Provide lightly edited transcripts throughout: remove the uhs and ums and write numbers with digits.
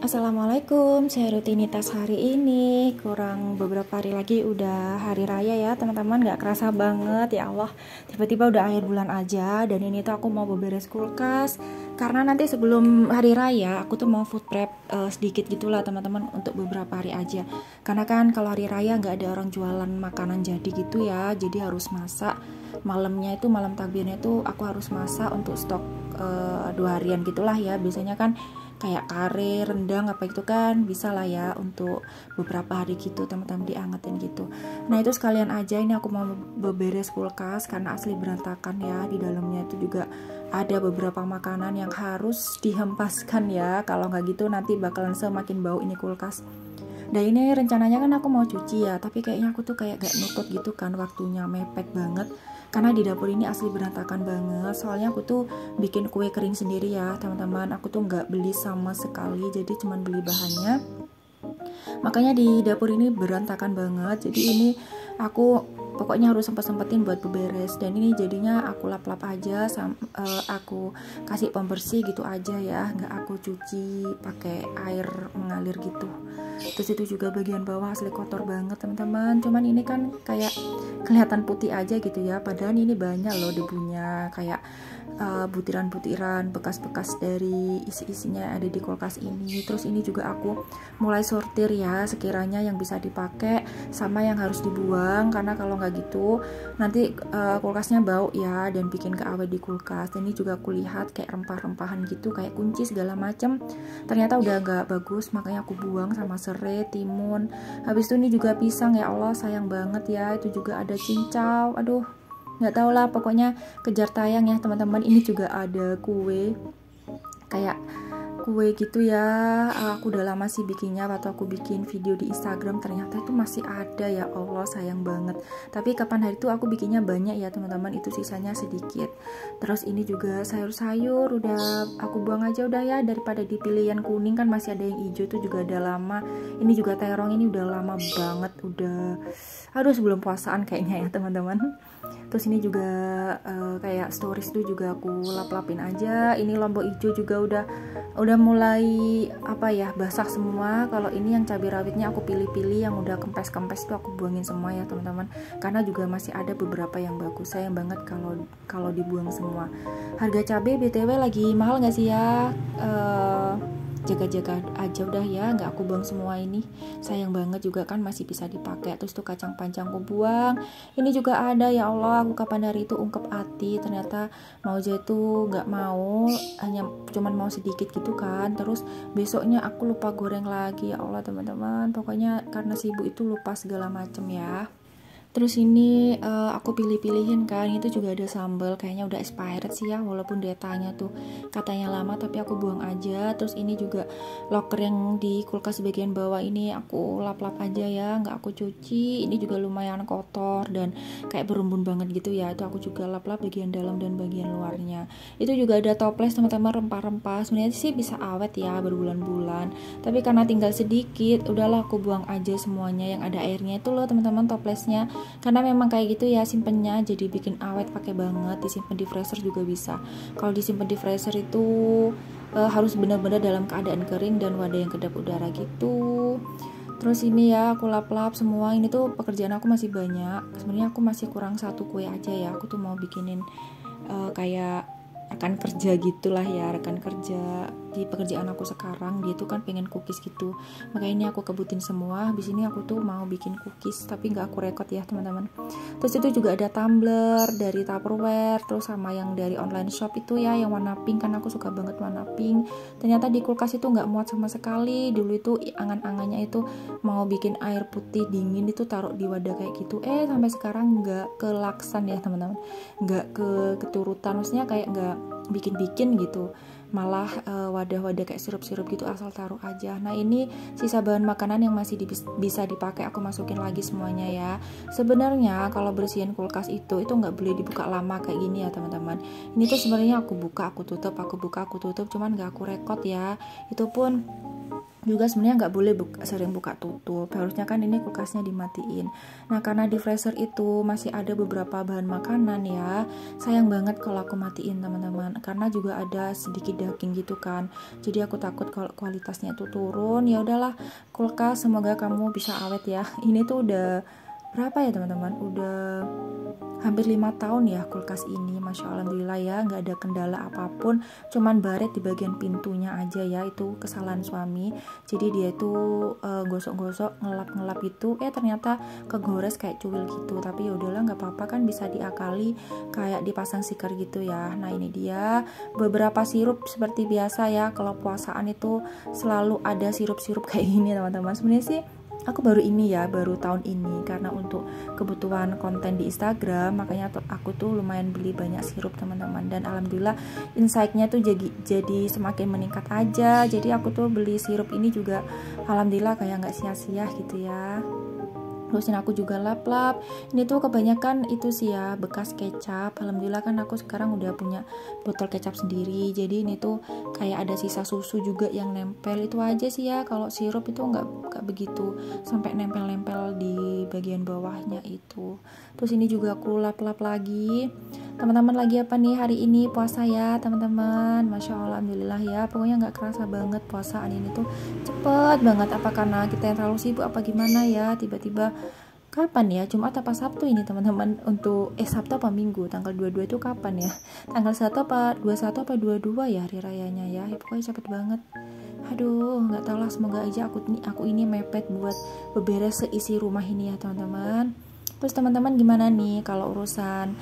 Assalamualaikum, saya rutinitas hari ini kurang beberapa hari lagi udah hari raya ya teman-teman. Gak kerasa banget ya Allah, tiba-tiba udah akhir bulan aja. Dan ini tuh aku mau beberes kulkas karena nanti sebelum hari raya aku tuh mau food prep sedikit gitulah teman-teman, untuk beberapa hari aja. Karena kan kalau hari raya gak ada orang jualan makanan jadi gitu ya, jadi harus masak. Malamnya itu, malam takbirnya itu aku harus masak untuk stok 2 harian gitulah ya. Biasanya kan kayak kare, rendang apa itu kan bisa lah ya untuk beberapa hari gitu teman-teman, diangetin gitu. Nah itu sekalian aja ini aku mau beberes kulkas karena asli berantakan ya. Di dalamnya itu juga ada beberapa makanan yang harus dihempaskan ya, kalau nggak gitu nanti bakalan semakin bau ini kulkas. Nah ini rencananya kan aku mau cuci ya, tapi kayaknya aku tuh kayak gak nutut gitu kan, waktunya mepet banget. Karena di dapur ini asli berantakan banget. Soalnya aku tuh bikin kue kering sendiri ya teman-teman. Aku tuh nggak beli sama sekali, jadi cuman beli bahannya. Makanya di dapur ini berantakan banget. Jadi ini aku pokoknya harus sempetin buat beberes. Dan ini jadinya aku lap-lap aja, aku kasih pembersih gitu aja ya, nggak aku cuci pakai air mengalir gitu. Terus itu juga bagian bawah asli kotor banget teman-teman. Cuman ini kan kayak kelihatan putih aja gitu ya, padahal ini banyak loh debunya, kayak butiran-butiran bekas-bekas dari isi-isinya yang ada di kulkas ini. Terus ini juga aku mulai sortir ya, sekiranya yang bisa dipakai sama yang harus dibuang, karena kalau nggak gitu nanti kulkasnya bau ya dan bikin keawet di kulkas. Dan ini juga aku lihat kayak rempah-rempahan gitu, kayak kunci segala macem, ternyata udah nggak bagus, makanya aku buang, sama serai, timun. Habis itu ini juga pisang, ya Allah sayang banget ya. Itu juga ada cincau, aduh nggak tau lah, pokoknya kejar tayang ya teman-teman. Ini juga ada kue, kayak kue gitu ya. Aku udah lama sih bikinnya, waktu aku bikin video di Instagram ternyata itu masih ada, ya Allah sayang banget. Tapi kapan hari itu aku bikinnya banyak ya teman-teman, itu sisanya sedikit. Terus ini juga sayur-sayur udah aku buang aja udah ya, daripada dipilih yang kuning kan masih ada yang hijau tuh juga ada lama. Ini juga terong, ini udah lama banget, udah aduh sebelum puasaan kayaknya ya teman-teman. Terus ini juga kayak stories tuh juga aku lap-lapin aja. Ini lombok hijau juga udah mulai apa ya, basah semua. Kalau ini yang cabai rawitnya aku pilih-pilih, yang udah kempes-kempes tuh aku buangin semua ya teman-teman. Karena juga masih ada beberapa yang bagus. Sayang banget kalau dibuang semua. Harga cabai BTW lagi mahal nggak sih ya? Jaga-jaga aja udah ya, nggak aku buang semua ini, sayang banget juga kan masih bisa dipakai. Terus tuh kacang panjang aku buang. Ini juga ada, ya Allah aku kapan hari itu ungkep hati, ternyata mau itu nggak mau, hanya cuman mau sedikit gitu kan. Terus besoknya aku lupa goreng lagi, ya Allah teman-teman, pokoknya karena sibuk itu lupa segala macem ya. Terus ini aku pilih-pilihin kan, itu juga ada sambal, kayaknya udah expired sih ya, walaupun datanya tuh katanya lama, tapi aku buang aja. Terus ini juga loker yang di kulkas bagian bawah ini aku lap-lap aja ya, nggak aku cuci. Ini juga lumayan kotor dan kayak berumbun banget gitu ya, itu aku juga lap-lap bagian dalam dan bagian luarnya. Itu juga ada toples teman-teman, rempah-rempah, sebenarnya sih bisa awet ya berbulan-bulan, tapi karena tinggal sedikit udahlah aku buang aja semuanya. Yang ada airnya itu loh teman-teman toplesnya, karena memang kayak gitu ya simpennya, jadi bikin awet, pakai banget. Disimpan di freezer juga bisa. Kalau disimpan di freezer itu harus benar-benar dalam keadaan kering dan wadah yang kedap udara gitu. Terus ini ya aku lap-lap semua. Ini tuh pekerjaan aku masih banyak, sebenarnya aku masih kurang 1 kue aja ya. Aku tuh mau bikinin kayak rekan kerja gitulah ya, rekan kerja di pekerjaan aku sekarang, dia tuh kan pengen cookies gitu, makanya ini aku kebutin semua. Habis ini aku tuh mau bikin cookies, tapi nggak aku rekod ya teman-teman. Terus itu juga ada tumbler dari Tupperware, terus sama yang dari online shop itu ya, yang warna pink, kan aku suka banget warna pink. Ternyata di kulkas itu nggak muat sama sekali. Dulu itu angan-angannya itu mau bikin air putih dingin itu taruh di wadah kayak gitu, sampai sekarang nggak kelaksan ya teman-teman, nggak keturutan, maksudnya kayak nggak bikin-bikin gitu, malah wadah-wadah kayak sirup-sirup gitu asal taruh aja. Nah ini sisa bahan makanan yang masih bisa dipakai, aku masukin lagi semuanya ya. Sebenarnya kalau bersihin kulkas itu nggak boleh dibuka lama kayak gini ya teman-teman. Ini tuh sebenarnya aku buka aku tutup, aku buka aku tutup, cuman nggak aku rekod ya. Itu pun juga sebenarnya nggak boleh sering buka tutup, harusnya kan ini kulkasnya dimatiin. Nah karena di freezer itu masih ada beberapa bahan makanan ya, sayang banget kalau aku matiin teman-teman, karena juga ada sedikit daging gitu kan, jadi aku takut kalau kualitasnya itu turun. Ya udahlah, kulkas semoga kamu bisa awet ya. Ini tuh udah berapa ya teman-teman, udah hampir 5 tahun ya kulkas ini, masya Allah, alhamdulillah ya, nggak ada kendala apapun, cuman baret di bagian pintunya aja ya, itu kesalahan suami. Jadi dia itu gosok-gosok, ngelap-ngelap itu, ternyata kegores kayak cuil gitu. Tapi ya udahlah, nggak apa-apa kan, bisa diakali kayak dipasang stiker gitu ya. Nah ini dia beberapa sirup seperti biasa ya, kalau puasaan itu selalu ada sirup-sirup kayak gini teman-teman. Sebenarnya sih aku baru tahun ini, karena untuk kebutuhan konten di Instagram, makanya aku tuh lumayan beli banyak sirup teman-teman, dan alhamdulillah insight-nya tuh jadi semakin meningkat aja. Jadi aku tuh beli sirup ini juga alhamdulillah kayak nggak sia-sia gitu ya. Terus ini aku juga lap-lap, ini tuh kebanyakan itu sih ya bekas kecap. Alhamdulillah kan aku sekarang udah punya botol kecap sendiri, jadi ini tuh kayak ada sisa susu juga yang nempel. Itu aja sih ya, kalau sirup itu nggak begitu sampai nempel-nempel di bagian bawahnya itu. Terus ini juga aku lap-lap lagi. Teman-teman lagi apa nih hari ini? Puasa ya teman-teman, masya Allah, alhamdulillah ya, pokoknya nggak kerasa banget puasaan ini tuh cepet banget. Apa karena kita yang terlalu sibuk apa gimana ya, tiba-tiba kapan ya, Jumat apa Sabtu ini teman-teman, untuk Sabtu apa Minggu, tanggal 22 itu kapan ya, tanggal 1 apa 21 apa 22 ya hari rayanya ya, pokoknya cepet banget. Aduh, nggak tahu lah, semoga aja aku ini mepet buat beberes seisi rumah ini ya teman-teman. Terus teman-teman gimana nih kalau urusan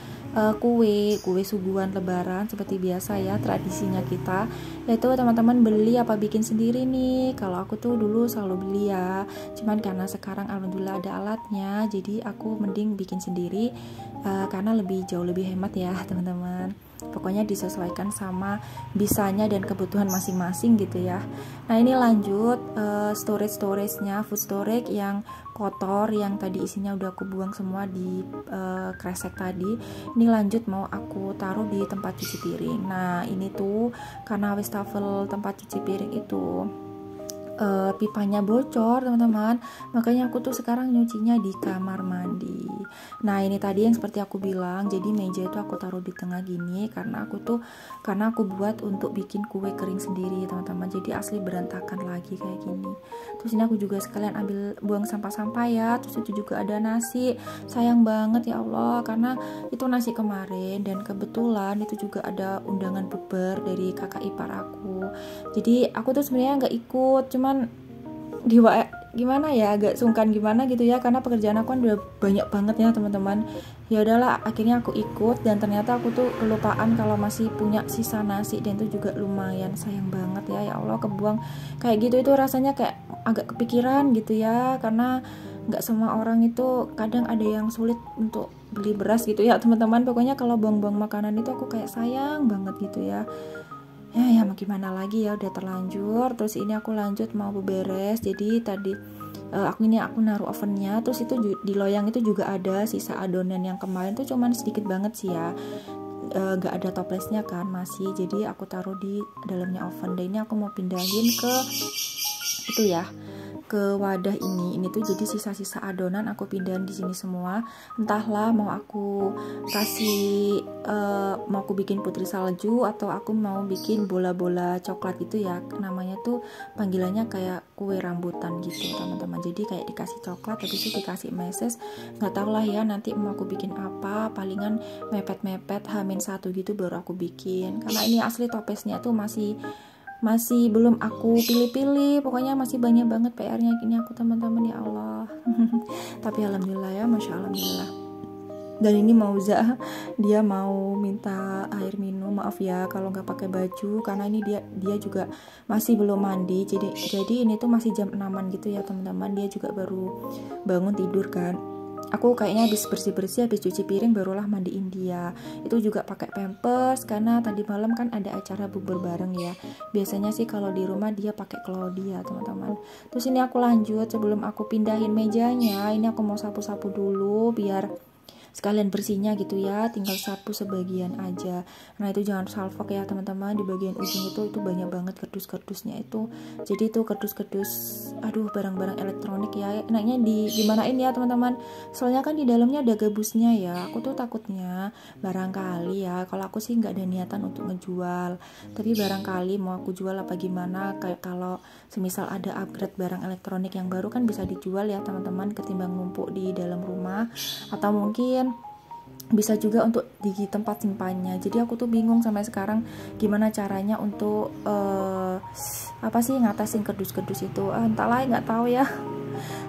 kue suguhan lebaran? Seperti biasa ya, tradisinya kita yaitu teman-teman beli apa bikin sendiri nih. Kalau aku tuh dulu selalu beli ya, cuman karena sekarang alhamdulillah ada alatnya, jadi aku mending bikin sendiri, karena jauh lebih hemat ya teman-teman. Pokoknya disesuaikan sama bisanya dan kebutuhan masing-masing gitu ya. Nah ini lanjut storage-nya, food storage yang kotor, yang tadi isinya udah aku buang semua di kresek tadi. Ini lanjut mau aku taruh di tempat cuci piring. Nah ini tuh karena wastafel tempat cuci piring itu pipanya bocor teman-teman, makanya aku tuh sekarang nyucinya di kamar mandi. Nah ini tadi yang seperti aku bilang, jadi meja itu aku taruh di tengah gini karena aku buat untuk bikin kue kering sendiri teman-teman, jadi asli berantakan lagi kayak gini. Terus ini aku juga sekalian ambil buang sampah-sampah ya. Terus itu juga ada nasi, sayang banget ya Allah, karena itu nasi kemarin dan kebetulan itu juga ada undangan bukber dari kakak ipar aku, jadi aku tuh sebenarnya nggak ikut, cuman gimana ya, agak sungkan gimana gitu ya, karena pekerjaan aku kan udah banyak banget ya teman-teman. Ya udahlah, akhirnya aku ikut, dan ternyata aku tuh kelupaan kalau masih punya sisa nasi, dan itu juga lumayan sayang banget ya Allah, kebuang kayak gitu. Itu rasanya kayak agak kepikiran gitu ya, karena nggak semua orang itu, kadang ada yang sulit untuk beli beras gitu ya teman-teman. Pokoknya kalau buang-buang makanan itu aku kayak sayang banget gitu ya. Ya mau gimana lagi ya, udah terlanjur. Terus ini aku lanjut mau beberes. Jadi tadi aku naruh ovennya. Terus itu di loyang itu juga ada sisa adonan yang kemarin tuh, cuman sedikit banget sih ya, gak ada toplesnya kan masih, jadi aku taruh di dalamnya oven. Dan ini aku mau pindahin ke itu ya, ke wadah ini tuh jadi sisa-sisa adonan aku pindahin di sini semua. Entahlah mau aku kasih mau aku bikin putri salju atau aku mau bikin bola-bola coklat gitu ya, namanya tuh panggilannya kayak kue rambutan gitu teman-teman. Jadi kayak dikasih coklat habis itu dikasih meses, nggak tahu lah ya nanti mau aku bikin apa, palingan mepet-mepet H-1 gitu baru aku bikin, karena ini asli toplesnya tuh masih belum aku pilih-pilih. Pokoknya masih banyak banget PR-nya gini aku teman-teman ya Allah. Tapi alhamdulillah ya, masya Allah, alhamdulillah. Dan ini Mauza, dia mau minta air minum, maaf ya kalau nggak pakai baju, karena ini dia juga masih belum mandi. Jadi ini tuh masih jam 6-an gitu ya teman-teman, dia juga baru bangun tidur kan. Aku kayaknya habis bersih-bersih, habis cuci piring barulah mandiin dia. Itu juga pakai pampers karena tadi malam kan ada acara bubur bareng ya. Biasanya sih kalau di rumah dia pakai Claudia teman-teman. Terus ini aku lanjut, sebelum aku pindahin mejanya, ini aku mau sapu-sapu dulu biar sekalian bersihnya gitu ya, tinggal sapu sebagian aja. Nah itu jangan salfok ya teman-teman, di bagian ujung itu banyak banget kardus-kardusnya itu. Jadi itu kardus-kardus, aduh, barang-barang elektronik ya, enaknya gimanain ya teman-teman, soalnya kan di dalamnya ada gabusnya ya. Aku tuh takutnya barangkali ya, kalau aku sih nggak ada niatan untuk ngejual, tapi barangkali mau aku jual apa gimana, kayak kalau semisal ada upgrade barang elektronik yang baru kan bisa dijual ya teman-teman, ketimbang numpuk di dalam rumah, atau mungkin bisa juga untuk di tempat simpannya. Jadi aku tuh bingung sampai sekarang gimana caranya untuk apa sih ngatasin kardus-kardus itu. Entahlah, nggak tahu ya.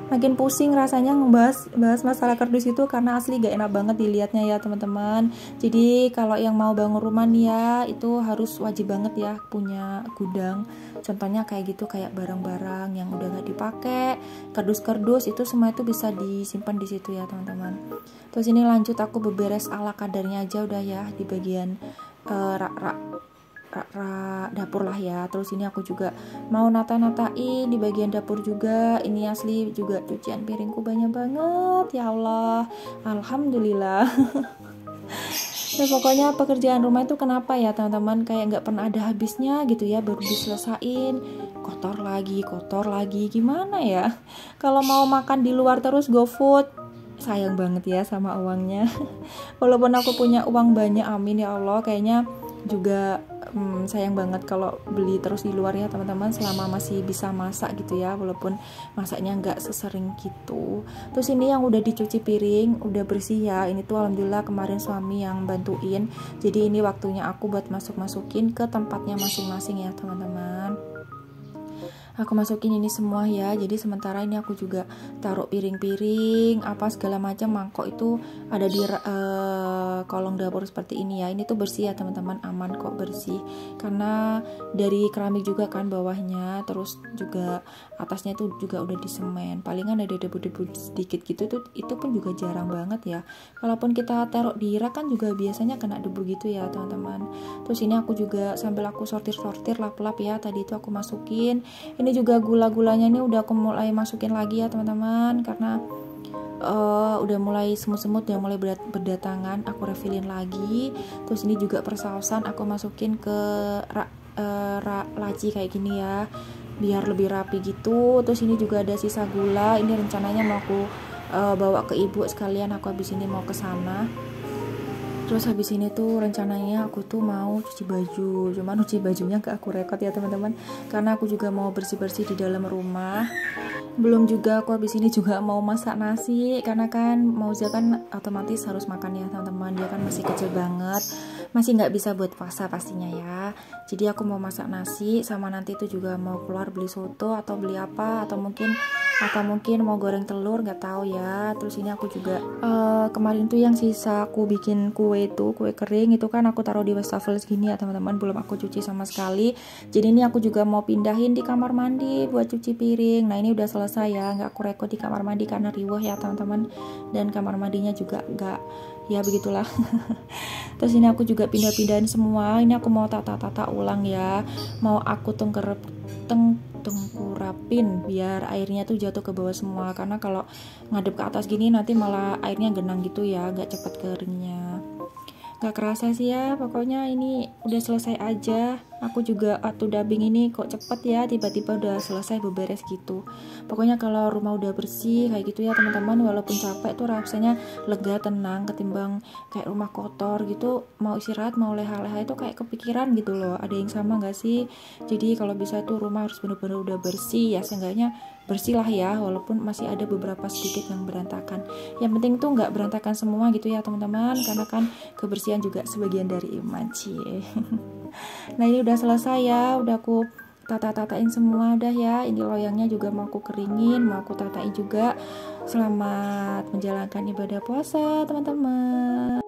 Makin pusing rasanya bahas masalah kardus itu, karena asli gak enak banget dilihatnya ya teman-teman. Jadi kalau yang mau bangun rumah nih ya, itu harus wajib banget ya punya gudang. Contohnya kayak gitu, kayak barang-barang yang udah gak dipakai, kardus-kardus itu semua itu bisa disimpan di situ ya teman-teman. Terus ini lanjut aku beberes ala kadarnya aja udah ya, di bagian dapur lah ya. Terus ini aku juga mau nata-natain di bagian dapur juga. Ini asli juga cucian piringku banyak banget ya Allah, alhamdulillah. Nah pokoknya pekerjaan rumah itu kenapa ya teman-teman, kayak nggak pernah ada habisnya gitu ya, baru diselesain kotor lagi, gimana ya. Kalau mau makan di luar terus GoFood, sayang banget ya sama uangnya. Walaupun aku punya uang banyak, amin ya Allah, kayaknya juga sayang banget kalau beli terus di luar ya teman-teman, selama masih bisa masak gitu ya, walaupun masaknya nggak sesering gitu. Terus ini yang udah dicuci piring udah bersih ya, ini tuh alhamdulillah kemarin suami yang bantuin, jadi ini waktunya aku buat masukin ke tempatnya masing-masing ya teman-teman. Aku masukin ini semua ya. Jadi sementara ini aku juga taruh piring-piring apa segala macam, mangkok itu ada di kolong dapur seperti ini ya. Ini tuh bersih ya teman-teman, aman kok, bersih karena dari keramik juga kan bawahnya, terus juga atasnya itu juga udah disemen. Palingan ada debu-debu sedikit gitu tuh, itu pun juga jarang banget ya. Kalaupun kita taruh di rak kan juga biasanya kena debu gitu ya teman-teman. Terus ini aku juga sambil aku sortir-sortir lap-lap ya, tadi itu aku masukin. Ini juga gula-gulanya ini udah aku mulai masukin lagi ya teman-teman, karena udah mulai semut-semut, udah mulai berdatangan, aku refillin lagi. Terus ini juga persausan aku masukin ke laci kayak gini ya, biar lebih rapi gitu. Terus ini juga ada sisa gula, ini rencananya mau aku bawa ke ibu sekalian, aku habis ini mau ke sana. Terus habis ini tuh rencananya aku tuh mau cuci baju, cuman cuci bajunya gak aku rekod ya teman-teman, karena aku juga mau bersih-bersih di dalam rumah. Belum juga aku habis ini juga mau masak nasi, karena kan Mauza kan otomatis harus makan ya teman-teman, dia kan masih kecil banget, masih nggak bisa buat puasa pastinya ya. Jadi aku mau masak nasi, sama nanti itu juga mau keluar beli soto atau beli apa, atau mungkin mau goreng telur, nggak tahu ya. Terus ini aku juga kemarin tuh yang sisa aku bikin kue kering itu kan aku taruh di wastafel segini ya teman-teman, belum aku cuci sama sekali. Jadi ini aku juga mau pindahin di kamar mandi buat cuci piring. Nah ini udah selesai ya, nggak aku rekod di kamar mandi karena riweh ya teman-teman, dan kamar mandinya juga nggak, ya begitulah. Terus ini aku juga pindah-pindahin semua. Ini aku mau tata-tata ulang ya, mau aku tengkurapin biar airnya tuh jatuh ke bawah semua, karena kalau ngadep ke atas gini nanti malah airnya genang gitu ya, nggak cepat keringnya. Gak kerasa sih ya, pokoknya ini udah selesai aja. Aku juga waktu dubbing ini kok cepet ya, tiba-tiba udah selesai beberes gitu. Pokoknya kalau rumah udah bersih kayak gitu ya teman-teman, walaupun capek tuh rasanya lega, tenang, ketimbang kayak rumah kotor gitu, mau istirahat, mau leha-leha itu kayak kepikiran gitu loh. Ada yang sama gak sih? Jadi kalau bisa tuh rumah harus bener-bener udah bersih ya, seenggaknya bersih lah ya, walaupun masih ada beberapa sedikit yang berantakan. Yang penting tuh nggak berantakan semua gitu ya teman-teman, karena kan kebersihan juga sebagian dari iman cie. Nah ini udah selesai ya, udah aku tata-tatain semua udah ya. Ini loyangnya juga mau aku keringin, mau aku tatain juga. Selamat menjalankan ibadah puasa teman-teman.